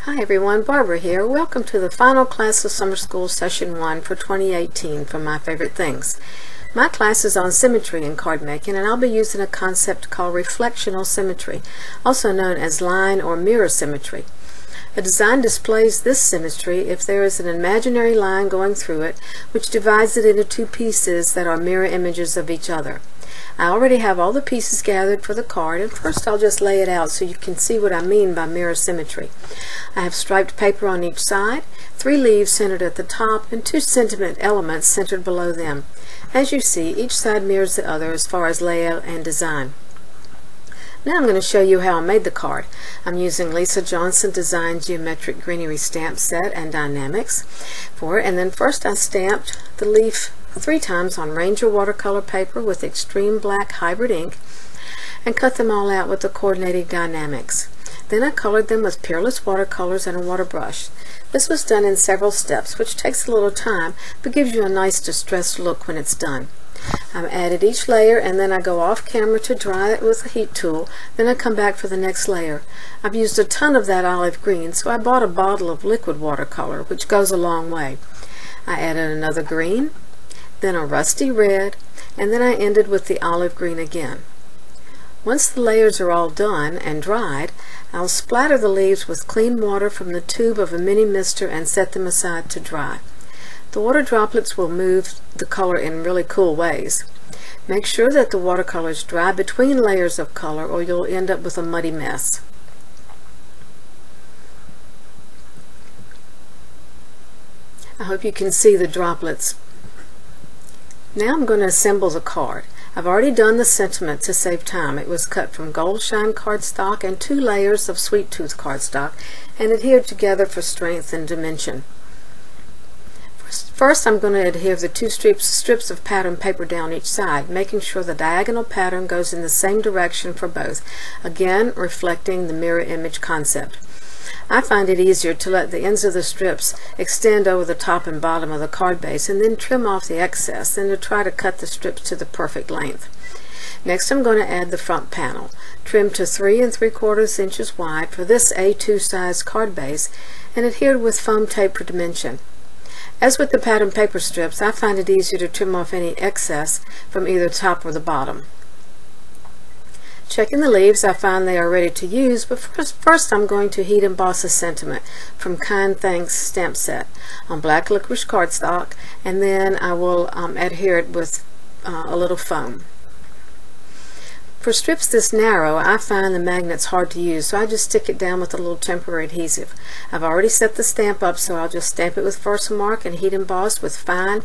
Hi everyone, Barbara here. Welcome to the final class of Summer School Session 1 for 2018 from My Favorite Things. My class is on symmetry in card making, and I'll be using a concept called reflectional symmetry, also known as line or mirror symmetry. A design displays this symmetry if there is an imaginary line going through it, which divides it into two pieces that are mirror images of each other. I already have all the pieces gathered for the card, and first I'll just lay it out so you can see what I mean by mirror symmetry. I have striped paper on each side, 3 leaves centered at the top, and 2 sentiment elements centered below them. As you see, each side mirrors the other as far as layout and design. Now I'm going to show you how I made the card. I'm using Lisa Johnson Design Geometric Greenery stamp set and Die-namics for it, and then first I stamped the leaf 3 times on Ranger watercolor paper with extreme black hybrid ink and cut them all out with the coordinating Die-namics. Then I colored them with Peerless watercolors and a water brush. This was done in several steps, which takes a little time but gives you a nice distressed look when it's done. I've added each layer, and then I go off camera to dry it with a heat tool. Then I come back for the next layer. I've used a ton of that olive green, so I bought a bottle of liquid watercolor, which goes a long way. I added another green, then a rusty red, and then I ended with the olive green again. Once the layers are all done and dried, I'll splatter the leaves with clean water from the tube of a mini mister and set them aside to dry. The water droplets will move the color in really cool ways. Make sure that the watercolors dry between layers of color or you'll end up with a muddy mess. I hope you can see the droplets. Now I'm going to assemble the card. I've already done the sentiment to save time. It was cut from gold shine cardstock and 2 layers of sweet tooth cardstock and adhered together for strength and dimension. First I'm going to adhere the 2 strips of pattern paper down each side, making sure the diagonal pattern goes in the same direction for both, again reflecting the mirror image concept. I find it easier to let the ends of the strips extend over the top and bottom of the card base and then trim off the excess than to try to cut the strips to the perfect length. Next I'm going to add the front panel, trimmed to 3 3/4 inches wide for this A2 size card base and adhered with foam tape for dimension. As with the pattern paper strips, I find it easier to trim off any excess from either the top or the bottom. Checking the leaves, I find they are ready to use, but first I'm going to heat emboss a sentiment from Kind Thanks stamp set on black licorice cardstock, and then I will adhere it with a little foam. For strips this narrow, I find the magnets hard to use, so I just stick it down with a little temporary adhesive. I've already set the stamp up, so I'll just stamp it with Versamark and heat emboss with fine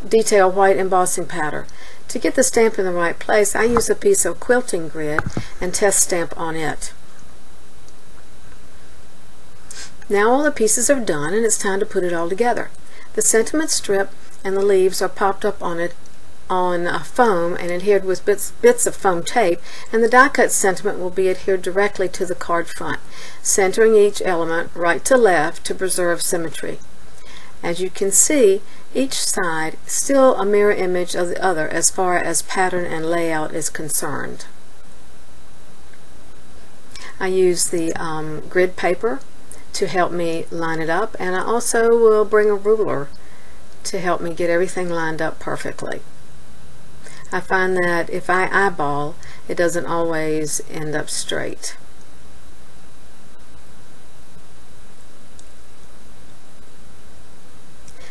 detail white embossing powder. To get the stamp in the right place, I use a piece of quilting grid and test stamp on it. Now all the pieces are done and it's time to put it all together. The sentiment strip and the leaves are popped up on it on foam and adhered with bits of foam tape, and the die cut sentiment will be adhered directly to the card front, centering each element right to left to preserve symmetry. As you can see, each side is still a mirror image of the other as far as pattern and layout is concerned. I use the grid paper to help me line it up, and I also will bring a ruler to help me get everything lined up perfectly. I find that if I eyeball, it doesn't always end up straight.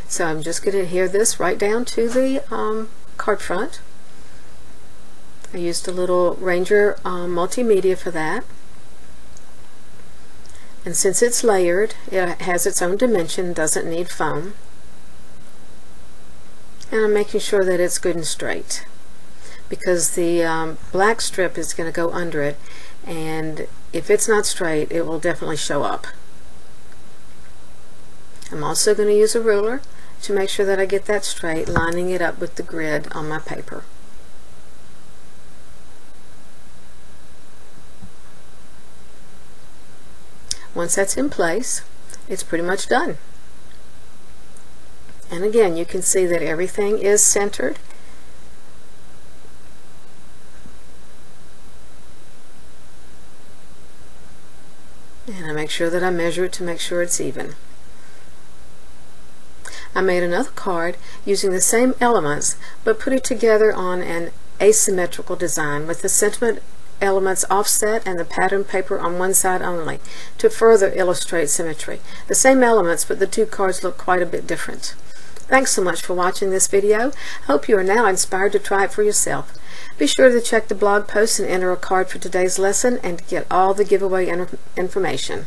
So I'm just going to adhere this right down to the card front. I used a little Ranger multimedia for that. And since it's layered, it has its own dimension, doesn't need foam. And I'm making sure that it's good and straight, because the black strip is going to go under it, and if it's not straight, it will definitely show up. I'm also going to use a ruler to make sure that I get that straight, lining it up with the grid on my paper. Once that's in place, it's pretty much done. And again, you can see that everything is centered. And I make sure that I measure it to make sure it's even. I made another card using the same elements but put it together on an asymmetrical design with the sentiment elements offset and the pattern paper on one side only to further illustrate symmetry. The same elements, but the two cards look quite a bit different. Thanks so much for watching this video. I hope you are now inspired to try it for yourself. Be sure to check the blog post and enter a card for today's lesson and to get all the giveaway information.